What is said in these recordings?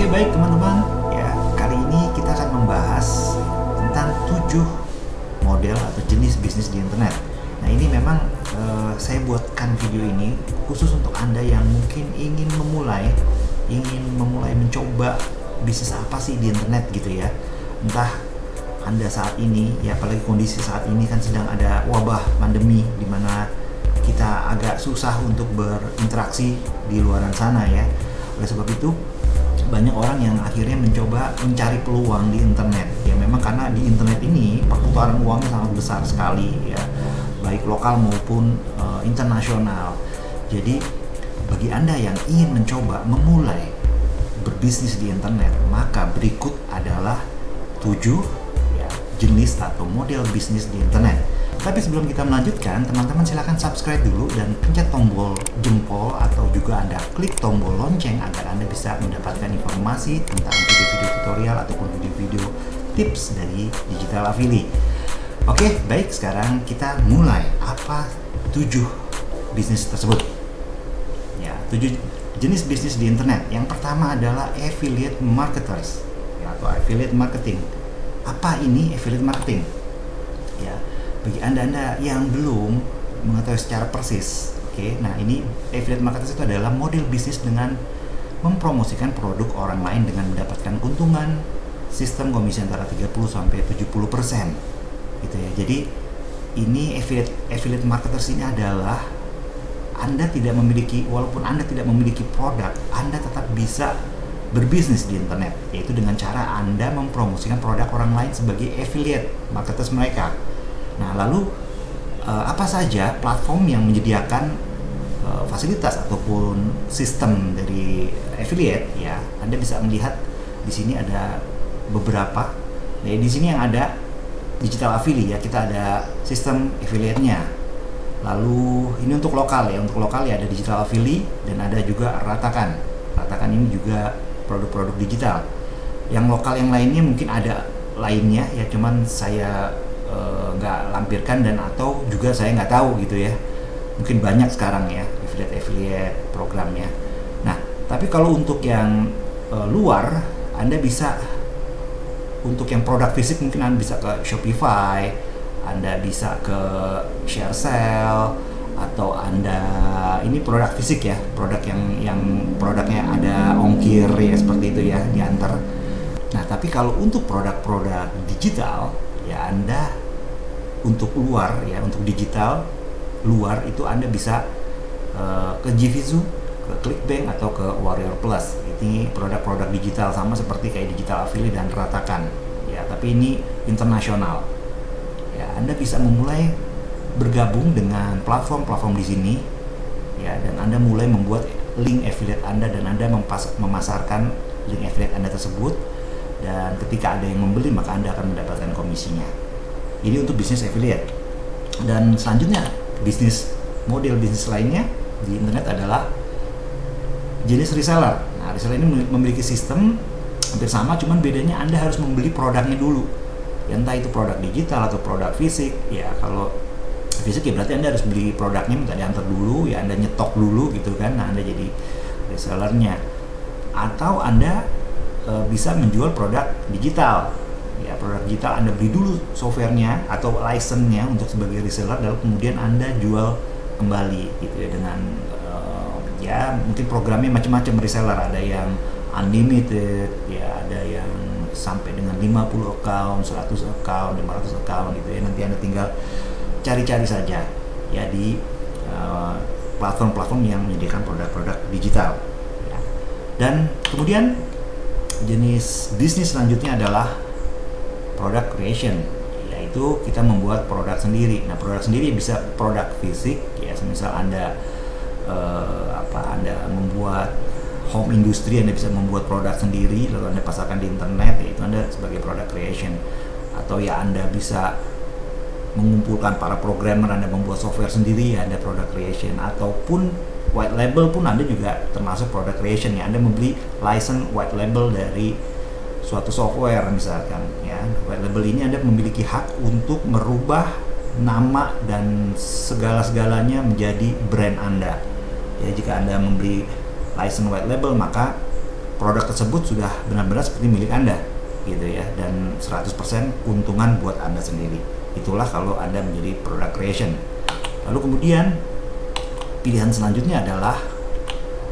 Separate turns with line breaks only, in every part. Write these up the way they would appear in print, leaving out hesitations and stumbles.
Oke, baik teman-teman. Ya, kali ini kita akan membahas tentang 7 model atau jenis bisnis di internet. Nah, ini memang saya buatkan video ini khusus untuk Anda yang mungkin ingin memulai mencoba bisnis apa sih di internet gitu ya. Entah Anda saat ini, ya apalagi kondisi saat ini kan sedang ada wabah pandemi di mana kita agak susah untuk berinteraksi di luaran sana ya. Oleh sebab itu banyak orang yang akhirnya mencoba mencari peluang di internet ya, memang karena di internet ini perputaran uangnya sangat besar sekali ya, baik lokal maupun internasional. Jadi bagi Anda yang ingin mencoba memulai berbisnis di internet, maka berikut adalah 7 ya, jenis atau model bisnis di internet. Tapi sebelum kita melanjutkan, teman-teman silahkan subscribe dulu dan pencet tombol jempol atau juga Anda klik tombol lonceng agar Anda bisa mendapatkan informasi tentang video-video tutorial ataupun video-video tips dari Digital Affiliate. Oke, baik, sekarang kita mulai. Apa 7 bisnis tersebut? Ya, 7 jenis bisnis di internet. Yang pertama adalah affiliate marketers ya, atau affiliate marketing. Apa ini affiliate marketing? Ya, bagi anda yang belum mengetahui secara persis, nah ini affiliate marketing itu adalah model bisnis dengan mempromosikan produk orang lain dengan mendapatkan keuntungan sistem komisi antara 30-70% gitu ya. Jadi ini affiliate marketers ini adalah Anda tidak memiliki, walaupun Anda tidak memiliki produk, Anda tetap bisa berbisnis di internet, yaitu dengan cara Anda mempromosikan produk orang lain sebagai affiliate marketers mereka. Nah, lalu apa saja platform yang menyediakan fasilitas ataupun sistem dari affiliate ya? Anda bisa melihat di sini ada beberapa. Nah, di sini yang ada Digital Affiliate ya, kita ada sistem affiliate-nya. Lalu ini untuk lokal ya, ada Digital Affiliate dan ada juga Ratakan. Ratakan ini juga produk-produk digital. Yang lokal yang lainnya mungkin ada lainnya ya, cuman saya nggak lampirkan dan atau juga saya nggak tahu gitu ya, mungkin banyak sekarang ya affiliate programnya. Nah, tapi kalau untuk yang luar, Anda bisa untuk yang produk fisik mungkin Anda bisa ke Shopify, Anda bisa ke ShareSale, atau Anda ini produk fisik ya, produk yang produknya ada ongkir ya, seperti itu ya, diantar. Nah, tapi kalau untuk produk-produk digital ya, Anda untuk luar ya, untuk digital luar itu Anda bisa ke Gvizu, ke Clickbank atau ke Warrior Plus. Ini produk-produk digital sama seperti kayak Digital Affiliate dan Ratakan ya, tapi ini internasional. Ya, Anda bisa memulai bergabung dengan platform-platform di sini ya, dan Anda mulai membuat link affiliate Anda dan Anda memasarkan link affiliate Anda tersebut, dan ketika ada yang membeli maka Anda akan mendapatkan komisinya. Ini untuk bisnis affiliate. Dan selanjutnya model bisnis lainnya di internet adalah jenis reseller. Nah, reseller ini memiliki sistem hampir sama, cuman bedanya Anda harus membeli produknya dulu ya, entah itu produk digital atau produk fisik ya. Kalau fisik ya berarti Anda harus beli produknya, minta diantar dulu ya, Anda nyetok dulu gitu kan. Nah, Anda jadi resellernya. Atau Anda bisa menjual produk digital ya, produk digital Anda beli dulu softwarenya atau license-nya untuk sebagai reseller, lalu kemudian Anda jual kembali gitu ya, dengan ya mungkin programnya macam-macam reseller, ada yang unlimited ya, ada yang sampai dengan 50 account, 100 account, 500 account gitu ya. Nanti Anda tinggal cari-cari saja ya di platform-platform yang menyediakan produk-produk digital ya. Dan kemudian jenis bisnis selanjutnya adalah product creation, yaitu kita membuat produk sendiri. Nah, produk sendiri bisa produk fisik ya, semisal Anda Anda membuat home industry, Anda bisa membuat produk sendiri lalu Anda pasarkan di internet, yaitu Anda sebagai product creation. Atau ya Anda bisa mengumpulkan para programmer, Anda membuat software sendiri ya, Anda product creation. Ataupun white label pun Anda juga termasuk product creation ya, Anda membeli license white label dari suatu software misalkan ya. White label ini Anda memiliki hak untuk merubah nama dan segala-segalanya menjadi brand Anda ya. Jika Anda membeli license white label, maka produk tersebut sudah benar-benar seperti milik Anda gitu ya, dan 100% keuntungan buat Anda sendiri. Itulah kalau Anda menjadi product creation. Lalu kemudian pilihan selanjutnya adalah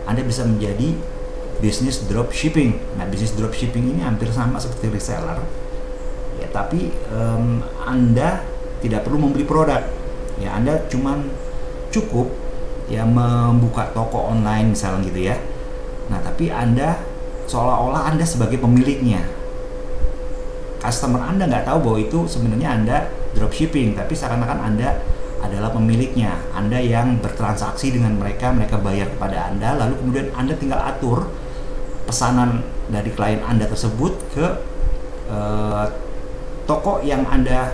Anda bisa menjadi bisnis dropshipping. Nah, bisnis dropshipping ini hampir sama seperti reseller ya, tapi Anda tidak perlu membeli produk ya. Anda cuman cukup ya membuka toko online misalnya gitu ya. Nah, tapi Anda seolah-olah Anda sebagai pemiliknya. Customer Anda nggak tahu bahwa itu sebenarnya Anda dropshipping, tapi seakan-akan Anda adalah pemiliknya. Anda yang bertransaksi dengan mereka, mereka bayar kepada Anda, lalu kemudian Anda tinggal atur pesanan dari klien Anda tersebut ke toko yang Anda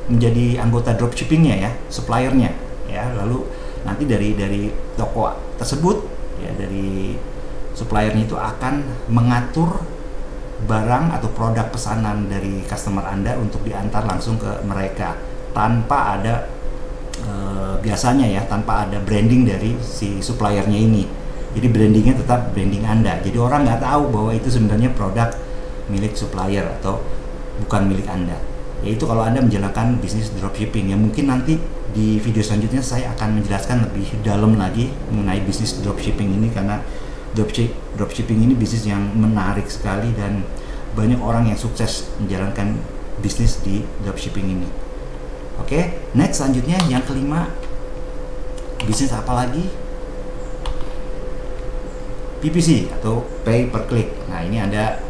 menjadi anggota dropshippingnya ya, suppliernya ya. Lalu nanti dari toko tersebut ya, dari suppliernya itu akan mengatur barang atau produk pesanan dari customer Anda untuk diantar langsung ke mereka tanpa ada biasanya ya, tanpa ada branding dari si suppliernya ini. Jadi brandingnya tetap branding Anda. Jadi orang nggak tahu bahwa itu sebenarnya produk milik supplier atau bukan milik Anda. Yaitu kalau Anda menjalankan bisnis dropshipping ya. Mungkin nanti di video selanjutnya saya akan menjelaskan lebih dalam lagi mengenai bisnis dropshipping ini, karena dropshipping ini bisnis yang menarik sekali dan banyak orang yang sukses menjalankan bisnis di dropshipping ini. Oke, next selanjutnya yang kelima, bisnis apa lagi? PPC atau pay per click. Nah, ini Anda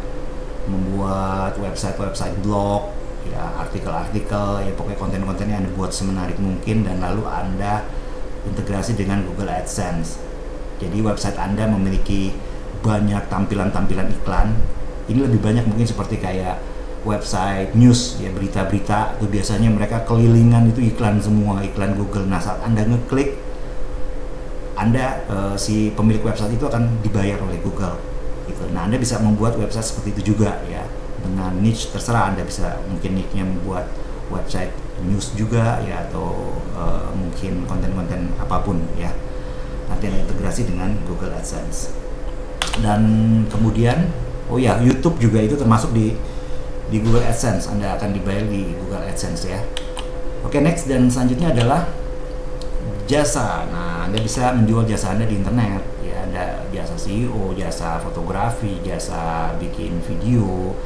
membuat website blog ya, artikel-artikel ya, pokoknya konten-kontennya Anda buat semenarik mungkin, dan lalu Anda integrasi dengan Google AdSense. Jadi website Anda memiliki banyak tampilan-tampilan iklan. Ini lebih banyak mungkin seperti kayak website news ya, berita-berita itu biasanya mereka kelilingan itu iklan semua, iklan Google. Nah, saat Anda ngeklik, Anda si pemilik website itu akan dibayar oleh Google gitu. Nah, Anda bisa membuat website seperti itu juga ya, dengan niche terserah. Anda bisa mungkin niche-nya membuat website news juga ya, atau mungkin konten-konten apapun ya. Nanti ada integrasi dengan Google AdSense. Dan kemudian YouTube juga itu termasuk di Google AdSense. Anda akan dibayar di Google AdSense ya. Oke, next dan selanjutnya adalah jasa. Nah, Anda bisa menjual jasa Anda di internet ya. Ada jasa SEO, jasa fotografi, jasa bikin video,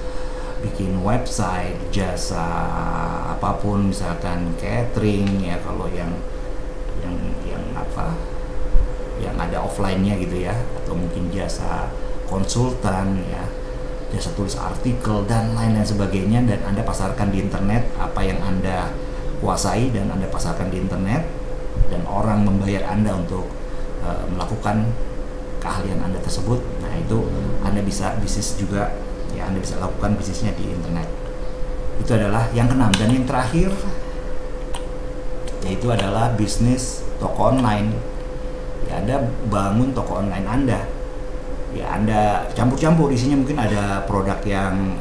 bikin website, jasa apapun, misalkan catering ya, kalau yang apa, yang ada offline-nya gitu ya, atau mungkin jasa konsultan ya, jasa tulis artikel dan lain-lain sebagainya, dan Anda pasarkan di internet apa yang Anda kuasai, dan Anda pasarkan di internet, dan orang membayar Anda untuk melakukan keahlian Anda tersebut. Nah, itu Anda bisa bisnis juga ya, Anda bisa lakukan bisnisnya di internet. Itu adalah yang keenam. Dan yang terakhir yaitu adalah bisnis toko online ya. Anda bangun toko online Anda ya, Anda campur-campur, isinya mungkin ada produk yang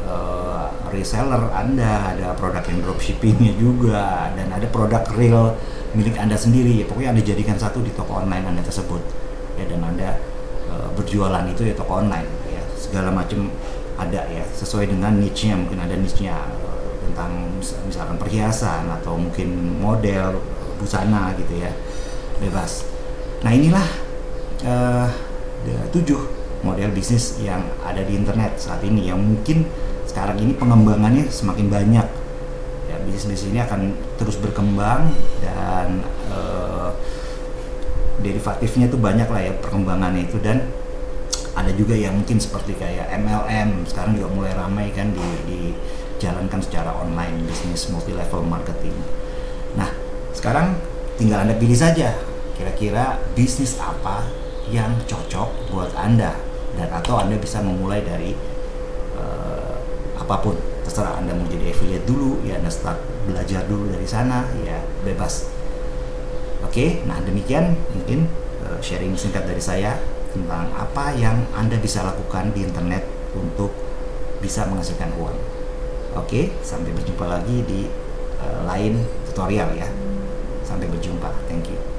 reseller Anda, ada produk yang dropshippingnya juga, dan ada produk real milik Anda sendiri ya. Pokoknya Anda jadikan satu di toko online Anda tersebut ya, dan Anda berjualan itu ya, toko online ya, segala macam ada ya, sesuai dengan niche-nya. Mungkin ada niche-nya tentang misalkan perhiasan, atau mungkin model busana gitu ya, bebas. Nah, inilah 7 model bisnis yang ada di internet saat ini, yang mungkin sekarang ini pengembangannya semakin banyak ya. Bisnis ini akan terus berkembang, dan derivatifnya tuh banyak lah ya perkembangannya itu. Dan ada juga yang mungkin seperti kayak MLM sekarang juga mulai ramai kan dijalankan secara online, bisnis multi level marketing. Nah, sekarang tinggal Anda pilih saja kira-kira bisnis apa yang cocok buat Anda, dan atau Anda bisa memulai dari apapun, terserah. Anda mau jadi affiliate dulu ya, Anda start belajar dulu dari sana ya, bebas. Oke, nah demikian mungkin sharing singkat dari saya tentang apa yang Anda bisa lakukan di internet untuk bisa menghasilkan uang. Oke, sampai berjumpa lagi di lain tutorial ya. Sampai berjumpa, thank you.